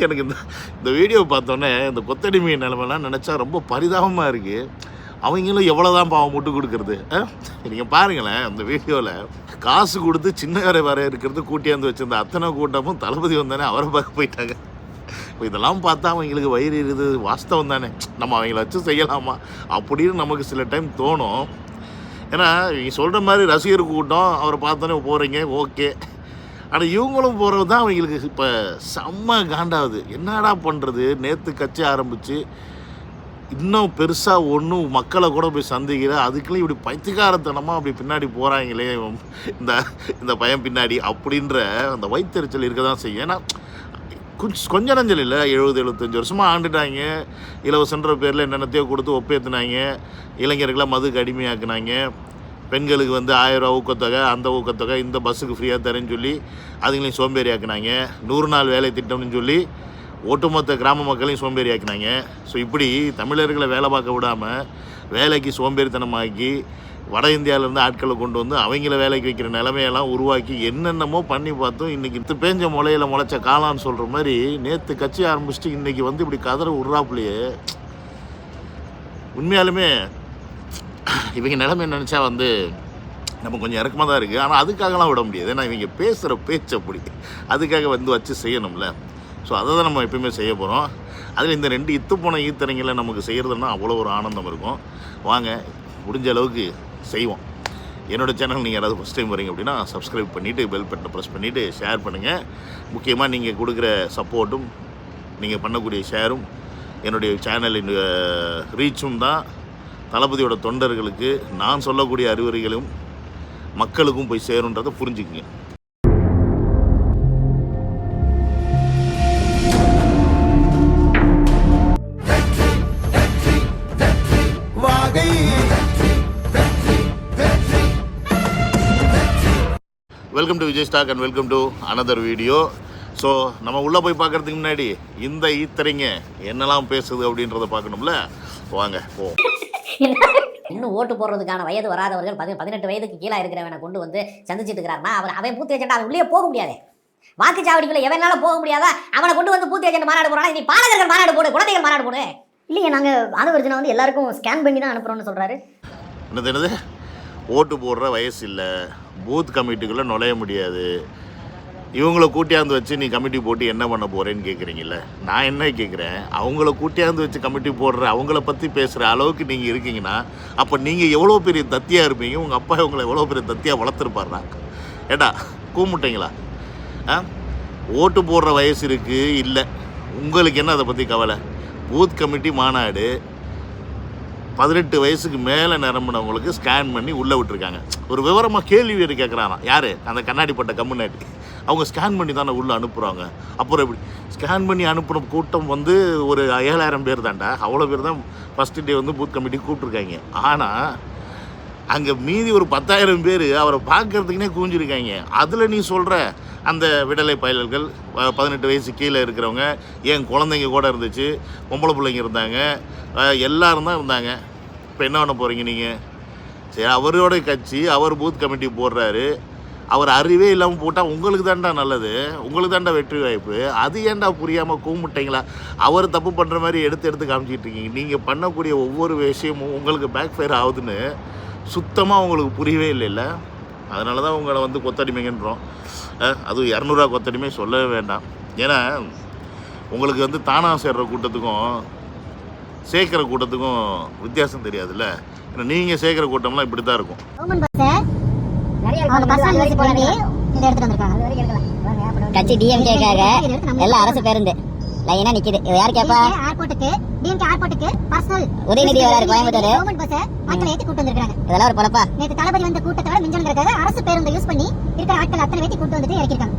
எனக்கு இந்த வீடியோ பார்த்தோன்னே இந்த கொத்தடிமை நிலைமைலாம் நினச்சா ரொம்ப பரிதாபமாக இருக்குது. அவங்களும் எவ்வளோதான் பாவம் முட்டு கொடுக்குறது. நீங்கள் பாருங்களேன், அந்த வீடியோவில் காசு கொடுத்து சின்ன கரை வர இருக்கிறது கூட்டியாந்து வச்சுருந்த அத்தனை கூட்டமும் தளபதி வந்தானே அவரை பார்க்க போயிட்டாங்க. இப்போ இதெல்லாம் பார்த்தா அவங்களுக்கு வயிறு இருக்குது, வாஸ்தவம் தானே, நம்ம அவங்கள வச்சு செய்யலாமா அப்படின்னு நமக்கு சில டைம் தோணும். ஏன்னா நீங்கள் சொல்கிற மாதிரி ரசிகர் கூட்டம் அவரை பார்த்தோன்னே போகிறீங்க, ஓகே. ஆனால் இவங்களும் போகிறது தான் அவங்களுக்கு இப்போ செம்ம காண்டாகுது. என்னடா பண்ணுறது, நேற்று கட்சி ஆரம்பித்து இன்னும் பெருசாக ஒன்றும் மக்களை கூட போய் சந்திக்கிற, அதுக்குள்ளே இப்படி பைத்தியக்காரத்தனமாக அப்படி பின்னாடி போகிறாங்களே இந்த பையன் பின்னாடி அப்படின்ற அந்த வயிற்றுச்சல் இருக்க தான் செய்யும். ஏன்னா கொஞ்சம் நஞ்சல் இல்லை, 70-75 வருஷமாக ஆண்டுட்டாங்க. இலவசன்ற பேரில் என்னென்னத்தையோ கொடுத்து ஒப்பேற்றினாங்க. இளைஞர்களை மதுக்கு அடிமையாக்குனாங்க. பெண்களுக்கு 1000 ரூபா ஊக்கத்தொகை, அந்த ஊக்கத்தொகை, இந்த பஸ்ஸுக்கு ஃப்ரீயாக தரேன்னு சொல்லி அதுங்களையும் சோம்பேறி ஆக்குனாங்க. 100 நாள் வேலை திட்டம்னு சொல்லி ஒட்டுமொத்த கிராம மக்களையும் சோம்பேறி ஆக்கினாங்க. ஸோ இப்படி தமிழர்களை வேலை பார்க்க விடாமல் வேலைக்கு சோம்பேறித்தனமாக்கி வட இந்தியாவிலேருந்து ஆட்களை கொண்டு வந்து அவங்கள வேலைக்கு வைக்கிற நிலைமையெல்லாம் உருவாக்கி என்னென்னமோ பண்ணி பார்த்தோம். இன்றைக்கி பேஞ்ச முளையில் முளைச்ச காலான்னு சொல்கிற மாதிரி நேற்று கட்சி ஆரம்பிச்சுட்டு இன்றைக்கி இப்படி கதற விட்றாப்புலையே. உண்மையாலுமே இவங்க நிலைமை நினச்சா நம்ம கொஞ்சம் இறக்கமாக தான் இருக்குது. ஆனால் அதுக்காகலாம் விட முடியாது. ஏன்னா இவங்க பேசுகிற பேச்சு அப்படி, அதுக்காக வச்சு செய்யணும்ல. ஸோ அதை தான் நம்ம எப்பயுமே செய்ய போகிறோம். அதில் இந்த 2 இத்து போன ஈத்தனைங்களை நமக்கு செய்கிறதுனா அவ்வளோ ஒரு ஆனந்தம் இருக்கும். வாங்க முடிஞ்ச அளவுக்கு செய்வோம். என்னோடய சேனல் நீங்கள் யாராவது ஃபஸ்ட் டைம் வரீங்க அப்படின்னா சப்ஸ்கிரைப் பண்ணிவிட்டு பெல் பட்டனை ப்ரெஸ் பண்ணிவிட்டு ஷேர் பண்ணுங்கள். முக்கியமாக நீங்கள் கொடுக்குற சப்போர்ட்டும் நீங்கள் பண்ணக்கூடிய ஷேரும் என்னுடைய சேனலின் ரீச்சும் தான் தளபதியோட தொண்டர்களுக்கு நான் சொல்லக்கூடிய அறிவுரைகளும் மக்களுக்கும் போய் சேருன்றதை புரிஞ்சுக்குங்க. Welcome to Vijay stock and welcome to another video. So நம்ம உள்ளே போய் பார்க்குறதுக்கு முன்னாடி இந்த ஈத்தரைங்க என்னெல்லாம் பேசுது அப்படின்றத பார்க்கணும்ல. வாங்க போவோம். இன்னும் ஓட்டு போடுறதுக்கான வயது வராதவர்கள் 18 வயதுக்கு கீழே இருக்கிறவனை கொண்டு சந்திச்சுட்டு இருக்கிறாருன்னா அவன் பூத்து ஏஜென்ட் அவன் உள்ளே போக முடியாது. வாக்குச்சாவடிக்குள்ள எவனால போக முடியாதா அவனை கொண்டு பூத்து ஏஜென்ட் மாநாடு போறானா, நீ பாலகர்கள் மாநாடு போடு, குழந்தைகள் மாநாடு போடு. இல்லையே நாங்கள் ஆதவர்ஜனை எல்லாருக்கும் ஸ்கேன் பண்ணி தான் அனுப்புகிறோன்னு சொல்கிறாரு. என்னது ஓட்டு போடுற வயசு இல்லை, பூத் கமிட்டிக்குள்ளே நுழைய முடியாது, இவங்கள கூட்டியாந்து வச்சு நீ கமிட்டி போட்டு என்ன பண்ண போகிறேன்னு கேட்குறீங்கள. நான் என்ன கேட்குறேன், அவங்கள கூட்டியாந்து வச்சு கமிட்டி போடுற அவங்கள பற்றி பேசுகிற அளவுக்கு நீங்கள் இருக்கீங்கன்னா அப்போ நீங்கள் எவ்வளோ பெரிய தத்தியாக இருப்பீங்க, உங்கள் அப்பா உங்களை எவ்வளோ பெரிய தத்தியாக வளர்த்துருப்பாருனா. ஏடா கூமுட்டிங்களா? ஓட்டு போடுற வயசு இருக்குது இல்லை, உங்களுக்கு என்ன அதை பற்றி கவலை? பூத் கமிட்டி மாநாடு 18 வயசுக்கு மேலே நிரம்பினவங்களுக்கு ஸ்கேன் பண்ணி உள்ளே விட்டுருக்காங்க. ஒரு விவரமாக கேள்வி கேட்குறாங்க. யார்? அந்த கண்ணாடி பட்ட கம்முனாட்டி. அவங்க ஸ்கேன் பண்ணி தானே உள்ளே அனுப்புகிறாங்க. அப்புறம் எப்படி ஸ்கேன் பண்ணி அனுப்புகிற கூட்டம் ஒரு 7000 பேர் தான்டா. அவ்வளோ பேர் தான் ஃபஸ்ட்டு டே பூத் கமிட்டி கூப்பிட்ருக்காங்க. ஆனால் அங்கே மீதி ஒரு 10,000 பேர் அவரை பார்க்கறதுக்குனே கூஞ்சிருக்காங்க. அதில் நீ சொல்கிற அந்த விடலை பயல்கள் 18 வயசு கீழே இருக்கிறவங்க, என் குழந்தைங்க கூட இருந்துச்சு, பொம்பளை பிள்ளைங்க இருந்தாங்க, எல்லோரும் தான் இருந்தாங்க. இப்போ என்ன பண்ண போகிறீங்க நீங்கள்? சரி, அவரோட கட்சி அவர் பூத் கமிட்டி போடுறாரு, அவர் அறிவே இல்லாமல் போட்டால் உங்களுக்கு தாண்டா நல்லது, உங்களுக்கு தாண்டா வெற்றி வாய்ப்பு. அது ஏன்டா புரியாமல் கூமுட்டிங்களா? அவர் தப்பு பண்ணுற மாதிரி எடுத்து காமிச்சிட்டு இருக்கீங்க. நீங்கள் பண்ணக்கூடிய ஒவ்வொரு விஷயமும் உங்களுக்கு பேக் ஃபயர் ஆகுதுன்னு சுத்தமாக உங்களுக்கு புரியவே இல்லைல்ல. அதனால தான் உங்களை கொத்தடிமைங்கன்றோம். அதுவும் 200 ரூபா கொத்தடிமை சொல்லவே வேண்டாம். ஏன்னா உங்களுக்கு தானாக சேர்கிற கூட்டத்துக்கும் சேர்க்குற கூட்டத்துக்கும் வித்தியாசம் தெரியாதுல்ல. ஏன்னா நீங்கள் சேர்க்குற கூட்டம்லாம் இப்படி தான் இருக்கும். கட்சி டிஎம்கேக்காக எல்லாம் அரசு பேருந்து லைனா நிக்குது. இது யார் கேப்பா? ஏர்போர்ட்டுக்கு டிஎம்கே ஏர்போர்ட்டுக்கு பர்சனல் உதயநிதி வராரு கோயம்புத்தூர். கவர்மெண்ட் பஸ் மக்களை ஏத்தி கூட்டி வந்திருக்காங்க. இதெல்லாம் ஒரு பொழப்பா? நேத்து தளபதி வந்த கூட்டத்தை விட மிஞ்சங்கிறதுக்காக அரசு பேருந்து யூஸ் பண்ணி இருக்கிற ஆட்கள் அத்தனை ஏத்தி கூட்டி வந்துட்டு இறக்கிருக்காங்க.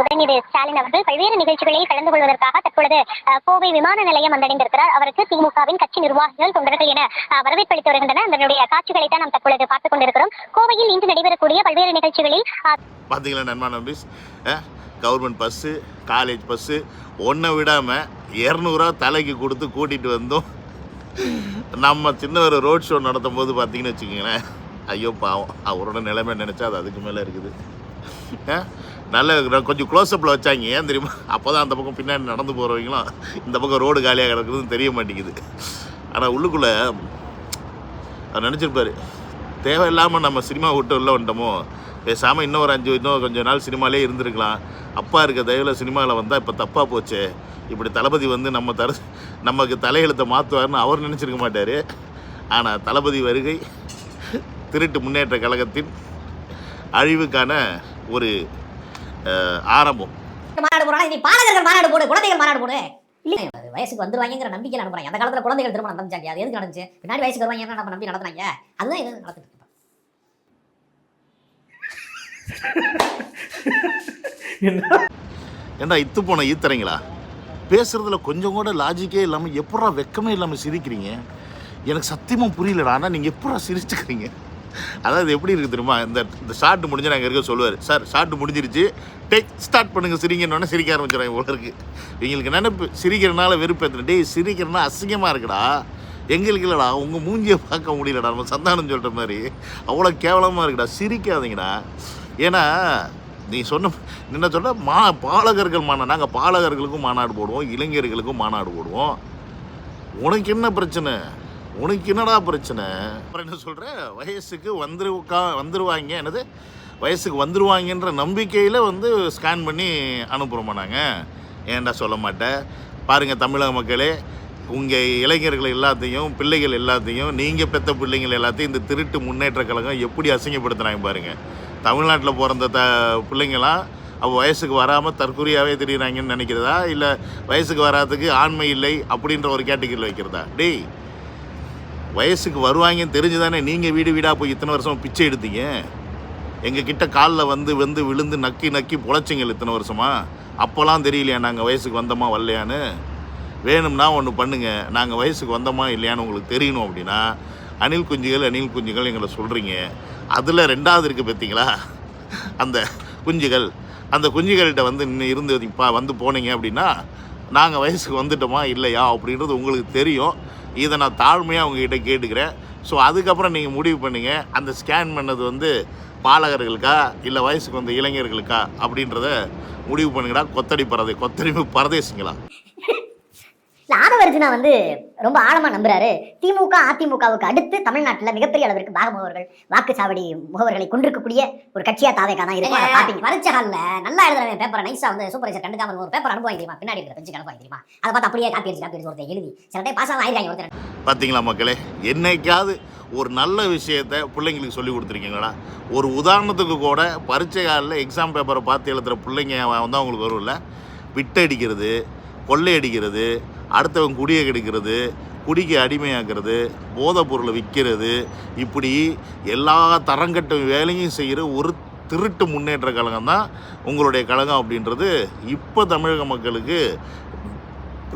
உதயநிதி ஸ்டாலின் அவர்கள் பல்வேறு நிகழ்ச்சிகளில் கலந்து கொள்வதற்காக தற்பொழுது கோவை விமான நிலையம் வந்தடைந்திருக்கிறார். அவருக்கு திமுகவின் கட்சி நிர்வாகிகள், தொண்டர்கள் என வரவேற்பு அளித்து வருகின்றனர். அதனுடைய காட்சிகளை தான் நாம் தற்பொழுது பார்த்துக் கொண்டிருக்கிறோம். கோவையில் இன்று நடைபெறக்கூடிய பல்வேறு நிகழ்ச்சிகளில் பார்த்தீங்களா நண்பா நம்பிஸ், கவர்மெண்ட் பஸ்ஸு, காலேஜ் பஸ்ஸு ஒன்றை விடாமல் 200 ரூபா தலைக்கு கொடுத்து கூட்டிகிட்டு வந்தோம். நம்ம சின்ன ஒரு ரோட் ஷோ நடத்தும் போது பார்த்தீங்கன்னு வச்சுக்கோங்களேன், ஐயோ பாவம், அவரோட நிலைமை நினச்சா அது அதுக்கு மேலே இருக்குது. கொஞ்சம் க்ளோஸ்அப்பில் வச்சாங்க. ஏன் தெரியுமா? அப்போ தான் அந்த பக்கம் பின்னாடி நடந்து போகிறவங்களும் இந்த பக்கம் ரோடு காலியாக கிடக்குதுன்னு தெரிய மாட்டேங்குது. ஆனால் உள்ளுக்குள்ளே அவர் நினச்சிருப்பார், தேவையில்லாமல் நம்ம சினிமா விட்டு உள்ள வந்துட்டோமோ, பேசாமல் இன்னும் கொஞ்சம் நாள் சினிமாலே இருந்திருக்கலாம். அப்பா இருக்க தயவில் சினிமாவில் வந்தால் இப்போ தப்பாக போச்சு, இப்படி தளபதி வந்து நமக்கு தலையெழுத்தை மாற்றுவார்னு அவர் நினச்சிருக்க மாட்டார். ஆனால் தளபதி வருகை திருட்டு முன்னேற்ற கழகத்தின் அழிவுக்கான ஒரு ஆரம்பம். மாநாடு போறாங்க, நீ பாலகர்கள் மாநாடு போடு, குழந்தைகள் மாநாடு போடு. இல்ல வயசுக்கு வந்துருவாங்கிற நம்பிக்கையில் அனுப்புறாங்க. அந்த காலத்துல குழந்தைகள் திருமணம் நடந்துச்சாங்க, அது எதுக்கு நடந்துச்சு? பின்னாடி வயசுக்கு வருவாங்க நம்ம நம்பி நடத்துனாங்க. அதுதான் இது நடந்துட்டு இருக்கு. ஏண்டா இத்து போன ஈத்துறீங்களா? பேசுறதுல கொஞ்சம் கூட லாஜிக்கே இல்லாமல் எப்படா வெக்கமே இல்லாமல் சிரிக்கிறீங்க? எனக்கு சத்தியமாக புரியலடா. ஆனால் நீங்கள் எப்படா சிரிச்சுக்கிறீங்க? அதாவது எப்படி இருக்குது தெரியுமா? இந்த ஷார்ட் முடிஞ்சு நாங்கள் இருக்க சொல்லுவார், சார் ஷார்ட் முடிஞ்சிருச்சு, டேக் ஸ்டார்ட் பண்ணுங்கள் சிரிங்கன்னு சிரிக்க ஆரம்பிச்சிடுறாங்க போல இருக்குது. இவங்களுக்கு நினைப்பு சிரிக்கிறனால வெறுப்பேற்றுன. டேய் சிரிக்கிறனா அசிங்கமாக இருக்குடா, எங்களுக்கு இல்லைடா, உங்கள் மூஞ்சியை பார்க்க முடியலடா. நம்ம சந்தானம் சொல்கிற மாதிரி அவ்வளோ கேவலமாக இருக்குடா, சிரிக்காதீங்கடா. ஏன்னா நீ என்ன சொல்ல பாலகர்கள் மாநாடு, நாங்கள் பாலகர்களுக்கும் மாநாடு போடுவோம், இளைஞர்களுக்கும் மாநாடு போடுவோம். உனக்கு என்ன பிரச்சனை? உனக்கு என்னடா பிரச்சனை? அப்புறம் என்ன சொல்கிற? வயசுக்கு வந்துருவாங்க, என்னது வயசுக்கு வந்துருவாங்கன்ற நம்பிக்கையில் ஸ்கேன் பண்ணி அனுப்புகிறோமா நாங்கள்? ஏன்டா சொல்ல மாட்டேன்? பாருங்கள் தமிழக மக்களே, உங்கள் இளைஞர்கள் எல்லாத்தையும், பிள்ளைகள் எல்லாத்தையும், நீங்கள் பெற்ற பிள்ளைங்கள் எல்லாத்தையும் இந்த திருட்டு முன்னேற்ற கழகம் எப்படி அசிங்கப்படுத்துகிறாங்க பாருங்கள். தமிழ்நாட்டில் பிறந்த பிள்ளைங்களாம் அவள் வயசுக்கு வராமல் தற்கொலையாகவே தெரியுறாங்கன்னு நினைக்கிறதா, இல்லை வயசுக்கு வராதுக்கு ஆண்மை இல்லை அப்படின்ற ஒரு கேட்டகரியில் வைக்கிறதா? டேய், வயசுக்கு வருவாங்கன்னு தெரிஞ்சு தானே நீங்கள் வீடு வீடாக போய் இத்தனை வருஷம் பிச்சை எடுத்தீங்க. எங்கள் கிட்ட காலில் வந்து விழுந்து நக்கி பொழைச்சிங்க இத்தனை வருஷமா. அப்போல்லாம் தெரியலையா நாங்கள் வயசுக்கு வந்தோமா வரலையான்னு? வேணும்னா ஒன்று பண்ணுங்கள், நாங்கள் வயசுக்கு வந்தோமா இல்லையான்னு உங்களுக்கு தெரியணும் அப்படின்னா அணில் குஞ்சுகள் எங்களை சொல்கிறீங்க. அதில் ரெண்டாவது இருக்குது பார்த்தீங்களா, அந்த குஞ்சுகள். அந்த குஞ்சுகள்கிட்ட இருந்து போனீங்க அப்படின்னா நாங்கள் வயசுக்கு வந்துட்டோமா இல்லையா அப்படின்றது உங்களுக்கு தெரியும். இதை நான் தாழ்மையாக உங்ககிட்ட கேட்டுக்கிறேன். ஸோ அதுக்கப்புறம் நீங்கள் முடிவு பண்ணுங்க, அந்த ஸ்கேன் பண்ணது பாலகர்களுக்கா இல்லை வயசுக்கு வந்த இளைஞர்களுக்கா அப்படின்றத முடிவு பண்ணுங்கடா. கொத்தடிமை பரதேசிங்களா? இல்லை, ஆதவர்ஜுனா ரொம்ப ஆழமாக நம்புறாரு. திமுக அதிமுகவுக்கு அடுத்து தமிழ்நாட்டில் மிகப்பெரிய அளவிற்கு பாகமுகவர்கள், வாக்குச்சாவடி முகவர்களை கொண்டிருக்கக்கூடிய ஒரு கட்சியா தாவேக்கா தான் இருக்கும். பார்த்தீங்க பரீட்சை ஹாலில் நல்லா எழுதுறவன் பேப்பரை நைஸா சூப்பர்வைசர் கண்டுக்காமல் ஒரு பேப்பர் அனுப்புவாங்க தெரியுமா? பின்னாடி இருக்கிற பெஞ்சு அனுப்புவாங்க தெரியுமா? அதை பார்த்து அப்படியே காப்பி அடிச்சு ஒருத்தர் எழுதி சில டைம் பாஸ் ஆகிருக்காங்க ஒருத்தர். பார்த்தீங்களா மக்களே, என்னைக்காவது ஒரு நல்ல விஷயத்தை பிள்ளைங்களுக்கு சொல்லி கொடுத்துருக்கீங்களா? ஒரு உதாரணத்துக்கு கூட பரீட்சை ஹாலில் எக்ஸாம் பேப்பரை பார்த்து எழுதுகிற பிள்ளைங்க அவங்களுக்கு வரும்ல, விட்டடிக்கிறது, கொள்ளையடிக்கிறது, அடுத்தவங்க குடியை கெடுக்கிறது, குடிக்கு அடிமையாக்குறது, போதைப் பொருளை விற்கிறது, இப்படி எல்லா தரங்கட்ட வேலையும் செய்கிற ஒரு திருட்டு முன்னேற்ற கழகம் தான் உங்களுடைய கழகம் அப்படின்றது இப்போ தமிழக மக்களுக்கு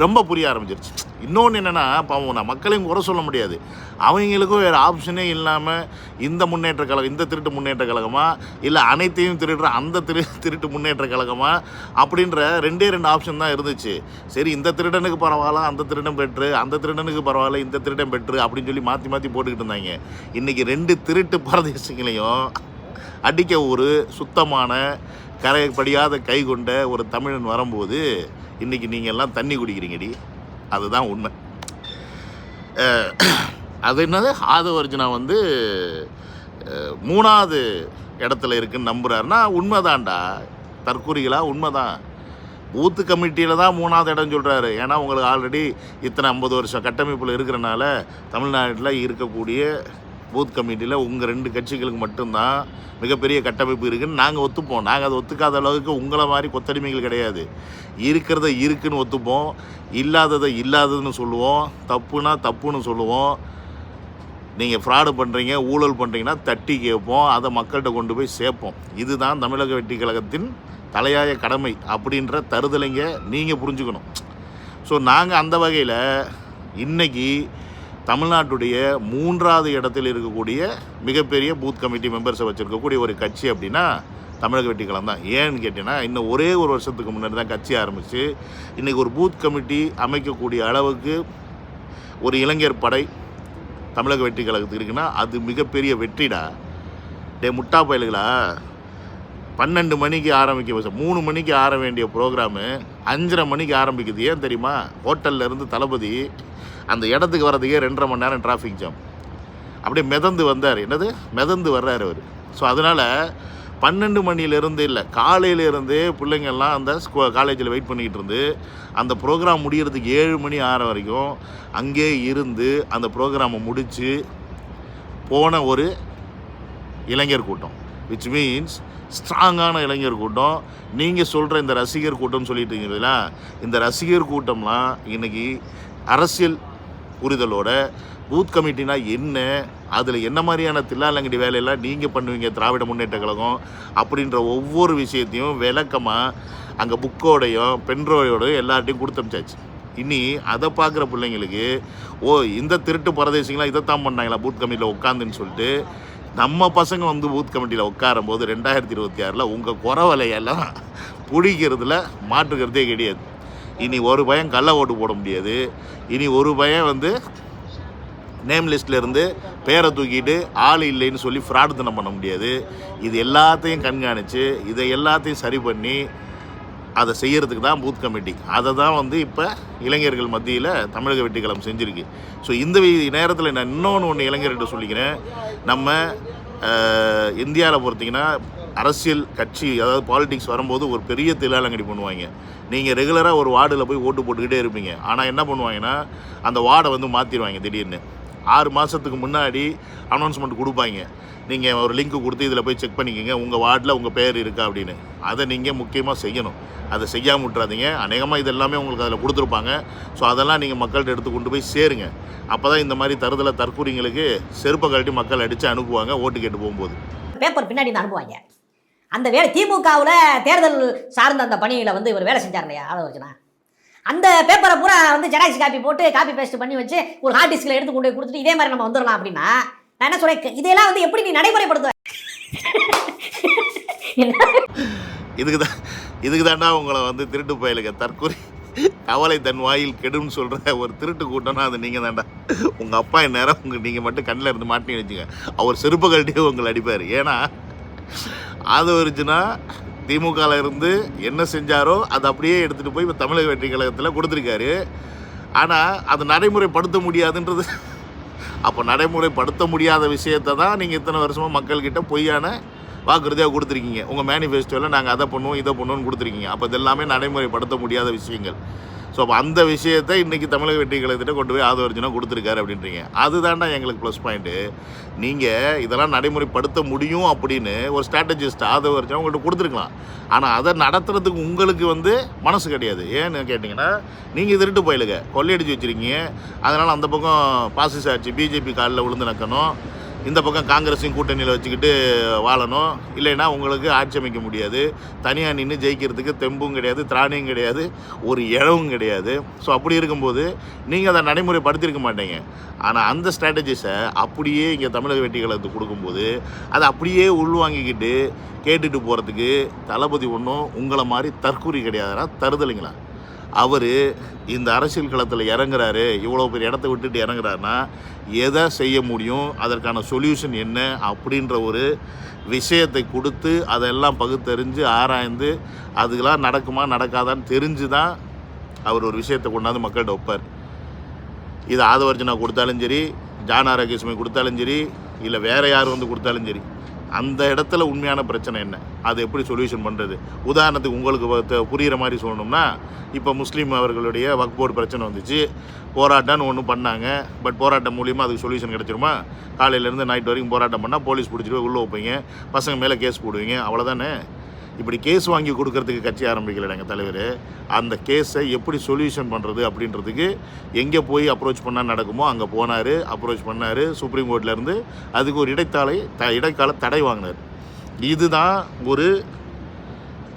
ரொம்ப புரிய ஆரம்பிச்சிருச்சு. இன்னொன்று என்னென்னா, பாவம் நான் மக்களையும் குறை சொல்ல முடியாது, அவங்களுக்கும் வேறு ஆப்ஷனே இல்லாமல் இந்த முன்னேற்ற கழகம், இந்த திருட்டு முன்னேற்ற கழகமா இல்லை அனைத்தையும் திருடுற அந்த திருட்டு முன்னேற்ற கழகமா அப்படின்ற ரெண்டு ஆப்ஷன் தான் இருந்துச்சு. சரி, இந்த திருடனுக்கு பரவாயில்ல அந்த திருடன் பெற்று, அந்த திருடனுக்கு பரவாயில்ல இந்த திருடன் பெற்று அப்படின்னு சொல்லி மாற்றி போட்டுக்கிட்டு இருந்தாங்க. இன்றைக்கி ரெண்டு திருட்டு பரதேசிகளையும் அடிக்க ஒரு சுத்தமான கரைப்படியாத கை கொண்ட ஒரு தமிழன் வரும்போது இன்றைக்கி நீங்கள் எல்லாம் தண்ணி குடிக்கிறீங்கடி. அதுதான் உண்மை. அது என்னது, ஆதவர்ஜுனா 3வது இடத்துல இருக்குன்னு நம்புகிறாருன்னா உண்மைதான்டா. தற்கூறிகளா? உண்மைதான். பூத்து கமிட்டியில் தான் 3வது இடம் சொல்கிறாரு. ஏன்னா உங்களுக்கு ஆல்ரெடி இத்தனை 50 வருஷம் கட்டமைப்பில் இருக்கிறனால தமிழ்நாட்டில் இருக்கக்கூடிய பூத் கமிட்டியில் உங்கள் 2 கட்சிகளுக்கு மட்டும்தான் மிகப்பெரிய கட்டமைப்பு இருக்குதுன்னு நாங்கள் ஒத்துப்போம். நாங்கள் அதை ஒத்துக்காத அளவுக்கு உங்களை மாதிரி கொத்தடிமைகள் கிடையாது. இருக்கிறத இருக்குன்னு ஒத்துப்போம், இல்லாததை இல்லாததுன்னு சொல்லுவோம், தப்புனா தப்புன்னு சொல்லுவோம். நீங்கள் ஃப்ராடு பண்ணுறீங்க, ஊழல் பண்ணுறீங்கன்னா தட்டி கேட்போம், அதை மக்கள்கிட்ட கொண்டு போய் சேர்ப்போம். இதுதான் தமிழக வெற்றி கழகத்தின் தலையாய கடமை அப்படின்ற தருதலைங்க நீங்கள் புரிஞ்சுக்கணும். ஸோ நாங்கள் அந்த வகையில் இன்றைக்கி தமிழ்நாட்டுடைய 3வது இடத்தில் இருக்கக்கூடிய மிகப்பெரிய பூத் கமிட்டி மெம்பர்ஸை வச்சுருக்கக்கூடிய ஒரு கட்சி அப்படின்னா தமிழக வெற்றி கழகம் தான். ஏன்னு கேட்டிங்கன்னா, இன்னும் ஒரே ஒரு வருஷத்துக்கு முன்னாடி தான் கட்சி ஆரம்பித்து இன்றைக்கி ஒரு பூத் கமிட்டி அமைக்கக்கூடிய அளவுக்கு ஒரு இளைஞர் படை தமிழக வெற்றி கழகத்துக்கு இருக்குன்னா அது மிகப்பெரிய வெற்றிடா. முட்டா பயலுகளா, 12 மணிக்கு ஆரம்பிக்க 3 மணிக்கு ஆர வேண்டிய ப்ரோக்ராமு 5:30 மணிக்கு ஆரம்பிக்குது. ஏன் தெரியுமா? ஹோட்டலில் இருந்து தளபதி அந்த இடத்துக்கு வர்றதுக்கே 2.5 மணி நேரம் டிராஃபிக் ஜாம். அப்படியே மிதந்து வந்தார். என்னது மிதந்து வர்றார் அவர். ஸோ அதனால் 12 மணிலேருந்து இல்லை, காலையிலேருந்தே பிள்ளைங்கள்லாம் அந்த காலேஜில் வெயிட் பண்ணிக்கிட்டு இருந்து அந்த ப்ரோக்ராம் முடிகிறதுக்கு 7 மணி ஆற வரைக்கும் அங்கே இருந்து அந்த ப்ரோக்ராமை முடித்து போன ஒரு இளைஞர் கூட்டம். விச் மீன்ஸ் ஸ்ட்ராங்கான இளைஞர் கூட்டம். நீங்கள் சொல்கிற இந்த ரசிகர் கூட்டம்னு சொல்லிட்டு இருக்கீங்களா, இந்த ரசிகர் கூட்டம்லாம் இன்றைக்கி அரசியல் புரிதலோட பூத் கமிட்டினா என்ன, அதில் என்ன மாதிரியான தில்லாலங்கடி வேலையெல்லாம் நீங்கள் பண்ணுவீங்க திராவிட முன்னேற்ற கழகம் அப்படின்ற ஒவ்வொரு விஷயத்தையும் விளக்கமாக அங்கே புக்கோடையும் பென்ட்ரோயோடையும் எல்லார்ட்டையும் கொடுத்தமிச்சாச்சு. இனி அதை பார்க்குற பிள்ளைங்களுக்கு இந்த திருட்டு பரதேசிங்களாம் இதைத்தான் பண்ணாங்களா பூத் கமிட்டியில் உட்காந்துன்னு சொல்லிட்டு நம்ம பசங்க வந்து பூத் கமிட்டியில் உட்காரும் போது 2026 உங்கள் குறவலையெல்லாம் பிடிக்கிறதுல மாற்றுக்கிறதே கிடையாது. இனி ஒரு பையன் கள்ள ஓட்டு போட முடியாது. இனி ஒரு பையன் வந்து நேம் லிஸ்ட்லேருந்து பேரை தூக்கிட்டு ஆள் இல்லைன்னு சொல்லி ஃப்ராடுத்தனம் பண்ண முடியாது. இது எல்லாத்தையும் கண்காணித்து இதை எல்லாத்தையும் சரி பண்ணி அதை செய்கிறதுக்கு தான் பூத் கமிட்டி. அதை தான் வந்து இப்போ இளைஞர்கள் மத்தியில் தமிழக வெற்றிக்கழகம் செஞ்சுருக்கு. ஸோ இந்த நேரத்தில் நான் இன்னொன்று இளைஞர்கிட்ட சொல்லிக்கிறேன். நம்ம இந்தியாவில் பொறுத்திங்கன்னா அரசியல் கட்சி அதாவது பாலிடிக்ஸ் வரும்போது ஒரு பெரிய தில்லாலங்கடி பண்ணுவாங்க. நீங்கள் ரெகுலராக ஒரு வார்டில் போய் ஓட்டு போட்டுக்கிட்டே இருப்பீங்க. ஆனால் என்ன பண்ணுவாங்கன்னா அந்த வார்டை வந்து மாற்றிடுவாங்க. திடீர்னு 6 மாதத்துக்கு முன்னாடி அனௌன்ஸ்மெண்ட் கொடுப்பாங்க. நீங்கள் ஒரு லிங்க் கொடுத்து இதில் போய் செக் பண்ணிக்கோங்க உங்கள் வார்டில் உங்கள் பேர் இருக்கா அப்படின்னு. அதை நீங்கள் முக்கியமாக செய்யணும். அதை செய்யாமல் விட்றாதீங்க. அநேகமாக இது எல்லாமே உங்களுக்கு அதில் கொடுத்துருப்பாங்க. ஸோ அதெல்லாம் நீங்கள் மக்கள்கிட்ட எடுத்து கொண்டு போய் சேருங்க. அப்போ தான் இந்த மாதிரி தருதலை தற்கூரிங்களுக்கு செருப்பை கழட்டி மக்கள் அடித்து அனுப்புவாங்க ஓட்டு கேட்டு போகும்போது. பேப்பர் பின்னாடி இருந்து அனுப்புவாங்க. அந்த வேலை திமுகவில் தேர்தல் சார்ந்த அந்த பணியில் வந்து இவர் வேலை செஞ்சார் இல்லையா ஆதவர்ஜனா, அந்த பேப்பரை பூரா வந்து ஜெராக்ஸ் காப்பி போட்டு காப்பி பேஸ்ட் பண்ணி வச்சு ஒரு ஹார்ட் டிஸ்கில் எடுத்து கொண்டு போய் கொடுத்துட்டு இதே மாதிரி நம்ம வந்துடலாம் அப்படின்னா நான் என்ன சொல்கிறேன், இதெல்லாம் வந்து எப்படி நீ நடைமுறைப்படுத்துவ? இதுக்கு தாண்டா உங்களை வந்து திருட்டு பயலுங்க தற்கொலை கவலை தன் வாயில் கெடுன்னு சொல்கிற ஒரு திருட்டு கூட்டம்னா அது நீங்கள் தாண்டா. உங்கள் அப்பா நேரம் நீங்கள் மட்டும் கண்ணில் இருந்து மாட்டினு வச்சுங்க, அவர் செருப்பு கழட்டியே உங்களை அடிப்பார். ஏன்னா அது வருச்சுன்னா திமுகவில் இருந்து என்ன செஞ்சாரோ அதை அப்படியே எடுத்துகிட்டு போய் இப்போ தமிழக வெற்றி கழகத்தில் கொடுத்துருக்காரு. ஆனால் அது நடைமுறைப்படுத்த முடியாதுன்றது. அப்போ நடைமுறைப்படுத்த முடியாத விஷயத்தை தான் நீங்கள் இத்தனை வருஷமாக மக்கள்கிட்ட பொய்யான வாக்குறுதியாக கொடுத்துருக்கீங்க. உங்கள் மேனிஃபெஸ்டோவில் நாங்கள் அதை பண்ணுவோம் இதை பண்ணுவோன்னு கொடுத்துருக்கீங்க. அப்போ இதெல்லாமே நடைமுறைப்படுத்த முடியாத விஷயங்கள். ஸோ அப்போ அந்த விஷயத்தை இன்றைக்கி தமிழக வெற்றி கழகத்திட்ட கொண்டு போய் ஆதவர்ஜனா கொடுத்துருக்காரு அப்படின்றீங்க. அதுதான்டா எங்களுக்கு ப்ளஸ் பாயிண்ட்டு. நீங்கள் இதெல்லாம் நடைமுறைப்படுத்த முடியும் அப்படின்னு ஒரு ஸ்ட்ராட்டஜிஸ்ட் ஆதவர்ஜனா உங்கள்கிட்ட கொடுத்துருக்கலாம். ஆனால் அதை நடத்துறதுக்கு உங்களுக்கு வந்து மனசு கிடையாது. ஏன்னு கேட்டிங்கன்னா நீங்கள் திருட்டு போயிலுங்க கொள்ளையடிச்சு வச்சுருக்கீங்க. அதனால் அந்த பக்கம் பாசிச ஆட்சி பிஜேபி காலில் விழுந்து நக்கணும், இந்த பக்கம் காங்கிரஸையும் கூட்டணியில் வச்சுக்கிட்டு வாழணும். இல்லைன்னா உங்களுக்கு ஆட்சி அமைக்க முடியாது. தனியாக நின்று ஜெயிக்கிறதுக்கு தெம்பும் கிடையாது, திராணியும் கிடையாது, ஒரு இழவும் கிடையாது. ஸோ அப்படி இருக்கும்போது நீங்கள் அதை நடைமுறைப்படுத்தியிருக்க மாட்டீங்க. ஆனால் அந்த ஸ்ட்ராட்டஜிஸை அப்படியே இங்கே தமிழக வெற்றி கழகத்துக்கு கொடுக்கும்போது அதை அப்படியே உள்வாங்கிக்கிட்டு கேட்டுட்டு போகிறதுக்கு தளபதி ஒன்றும் உங்களை மாதிரி தற்கூரி கிடையாதுன்னா தருதலைங்களா. அவர் இந்த அரசியல் களத்தில் இறங்குறாரு, இவ்வளோ பெரிய இடத்த விட்டுட்டு இறங்குறாருன்னா எதை செய்ய முடியும், அதற்கான சொல்யூஷன் என்ன அப்படின்ற ஒரு விஷயத்தை கொடுத்து அதெல்லாம் பகுத்தறிஞ்சு ஆராய்ந்து அதுக்கெல்லாம் நடக்குமா நடக்காதான்னு தெரிஞ்சு தான் அவர் ஒரு விஷயத்தை கொண்டாந்து மக்கள்கிட்ட வைப்பார். இது ஆதவர்ஜனா கொடுத்தாலும் சரி, ஜான் ஆரோக்கியசுமை கொடுத்தாலும் சரி, இல்லை வேறு யார் வந்து கொடுத்தாலும் சரி, அந்த இடத்துல உண்மையான பிரச்சனை என்ன, அதை எப்படி சொல்யூஷன் பண்ணுறது. உதாரணத்துக்கு உங்களுக்கு புரிகிற மாதிரி சொல்லணும்னா, இப்போ முஸ்லீம் அவர்களுடைய வக்ஃப் போர்டு பிரச்சனை வந்துச்சு, போராட்டம்னு ஒன்று பண்ணாங்க. பட் போராட்டம் மூலியமாக அதுக்கு சொல்யூஷன் கிடச்சிருமா? காலையிலேருந்து நைட் வரைக்கும் போராட்டம் பண்ணால் போலீஸ் பிடிச்சிட்டு உள்ளே வைப்பீங்க, பசங்க மேலே கேஸ் போடுவீங்க, அவ்வளோதானே. இப்படி கேஸ் வாங்கி கொடுக்கறதுக்கு கட்சி ஆரம்பிக்கல எங்கள் தலைவர். அந்த கேஸை எப்படி சொல்யூஷன் பண்ணுறது அப்படின்றதுக்கு எங்கே போய் அப்ரோச் பண்ணால் நடக்குமோ அங்கே போனார், அப்ரோச் பண்ணார். சுப்ரீம் கோர்ட்லேருந்து அதுக்கு ஒரு இடைக்கால தடை வாங்கினார். இதுதான் ஒரு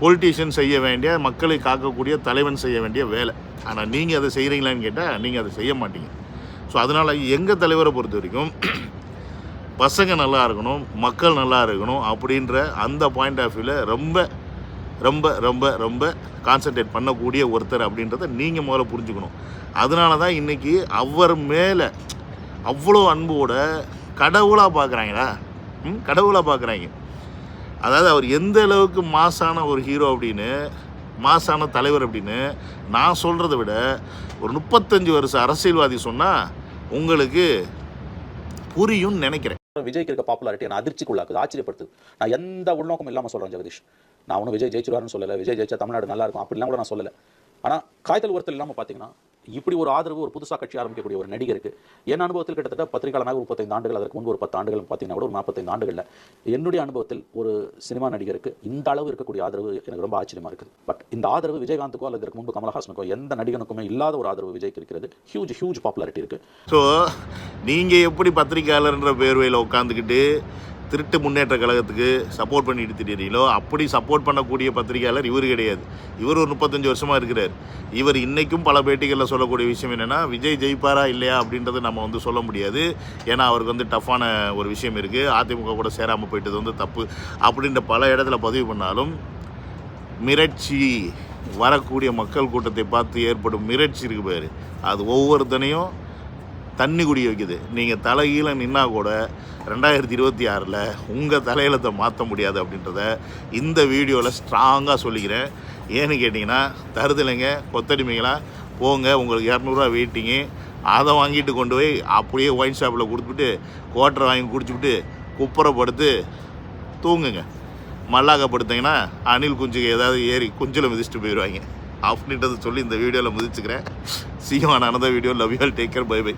பொலிட்டீஷியன் செய்ய வேண்டிய, மக்களை காக்கக்கூடிய தலைவன் செய்ய வேண்டிய வேலை. ஆனால் நீங்கள் அதை செய்கிறீங்களான்னு கேட்டால் நீங்கள் அதை செய்ய மாட்டீங்க. ஸோ அதனால் எங்கள் தலைவரை பொறுத்த வரைக்கும் பசங்க நல்லா இருக்கணும், மக்கள் நல்லா இருக்கணும் அப்படின்ற அந்த பாயிண்ட் ஆஃப் வியூவில் ரொம்ப ரொம்ப ரொம்ப ரொம்ப கான்சன்ட்ரேட் பண்ணக்கூடிய ஒருத்தர் அப்படின்றத நீங்கள் முதல்ல புரிஞ்சுக்கணும். அதனால தான் இன்றைக்கி அவர் மேலே அவ்வளோ அன்போட கடவுளாக பார்க்குறாங்களா, கடவுளாக பார்க்குறாங்க. அதாவது அவர் எந்த அளவுக்கு மாசான ஒரு ஹீரோ அப்படின்னு, மாசான தலைவர் அப்படின்னு நான் சொல்கிறத விட ஒரு 35 வருஷ அரசியல்வாதி சொன்னால் உங்களுக்கு புரியும்னு நினைக்கிறேன். விஜய்க்கு இருக்க பாப்புலாரிட்டி நான் அதிர்ச்சிக்குள்ளாக்குது, ஆச்சரியப்படுத்துது. நான் எந்த உள்நோக்கம் இல்லாமல் சொல்கிறேன் ஜெகதீஷ். நான் ஒன்றும் விஜய் ஜெயிச்சிருவாருன்னு சொல்லலை, விஜய் ஜெயிச்சா தமிழ்நாடு நல்லா இருக்கும் அப்படிலாம் கூட நான் சொல்லலை. ஆனால் காய்தல் உரத்தில் இல்லாமல் பார்த்தீங்கன்னா இப்படி ஒரு ஆதரவு ஒரு புதுசாக கட்சி ஆரம்பிக்கக்கூடிய ஒரு நடிகருக்கு என் அனுபவத்தில் கிட்டத்தட்ட பத்திரிகையாளனாக ஒரு 35 ஆண்டுகள், அதற்கு முன்பு ஒரு 10 ஆண்டுகள் பார்த்தீங்கன்னா கூட ஒரு 45 ஆண்டுகளில் என்னுடைய அனுபவத்தில் ஒரு சினிமா நடிகருக்கு இந்த அளவு இருக்கக்கூடிய ஆதரவு எனக்கு ரொம்ப ஆச்சரியமாக இருக்குது. பட் இந்த ஆதரவு விஜயகாந்துக்கோ அல்லது இதற்கு முன்பு கமலஹாசனுக்கோ எந்த நடிகனுக்குமே இல்லாத ஒரு ஆதரவு விஜய்க்கு இருக்கிறது. ஹியூஜ் பாப்புலாரிட்டி இருக்குது. ஸோ நீங்கள் எப்படி பத்திரிகையாளர்ன்ற பேர்வையில் உட்காந்துக்கிட்டு திருட்டு முன்னேற்ற கழகத்துக்கு சப்போர்ட் பண்ணிட்டு திடீரீங்களோ, அப்படி சப்போர்ட் பண்ணக்கூடிய பத்திரிகையாளர் இவர் கிடையாது. இவர் ஒரு 35 வருஷமாக இருக்கிறார். இவர் இன்றைக்கும் பல பேட்டிகளில் சொல்லக்கூடிய விஷயம் என்னென்னா, விஜய் ஜெயிப்பாரா இல்லையா அப்படின்றத நம்ம வந்து சொல்ல முடியாது. ஏன்னா அவருக்கு வந்து டஃப்பான ஒரு விஷயம் இருக்குது. அதிமுக கூட சேராமல் போயிட்டது வந்து தப்பு அப்படின்ற பல இடத்துல பதிவு பண்ணாலும், மிரட்சி வரக்கூடிய மக்கள் கூட்டத்தை பார்த்து ஏற்படும் மிரட்சி இருக்கு பாரு, அது ஒவ்வொருத்தனையும் தண்ணி குடி வைக்குது. நீங்கள் தலைகீழ நின்னா கூட 2026 உங்கள் தலையெழுத்தை மாற்ற முடியாது அப்படின்றத இந்த வீடியோவில் ஸ்ட்ராங்காக சொல்லிக்கிறேன். ஏன்னு கேட்டிங்கன்னா, தருதலைங்க கொத்தடிமைகளாக போங்க, உங்களுக்கு 200 வெயிட்டிங்கு, அதை வாங்கிட்டு கொண்டு போய் அப்படியே ஒயின் ஷாப்பில் கொடுத்துட்டு குவார்ட்டர் வாங்கி குடிச்சுவிட்டு குப்புறப்படுத்து தூங்குங்க. மல்லாக்கப்படுத்திங்கன்னா அணில் குஞ்சுக்கு ஏதாவது ஏறி குஞ்சில் மிதிச்சுட்டு போயிடுவாங்க அப்படின்றத சொல்லி இந்த வீடியோவில் மிதிச்சுக்கிறேன். See you on another video. Love you all. Take care. Bye bye.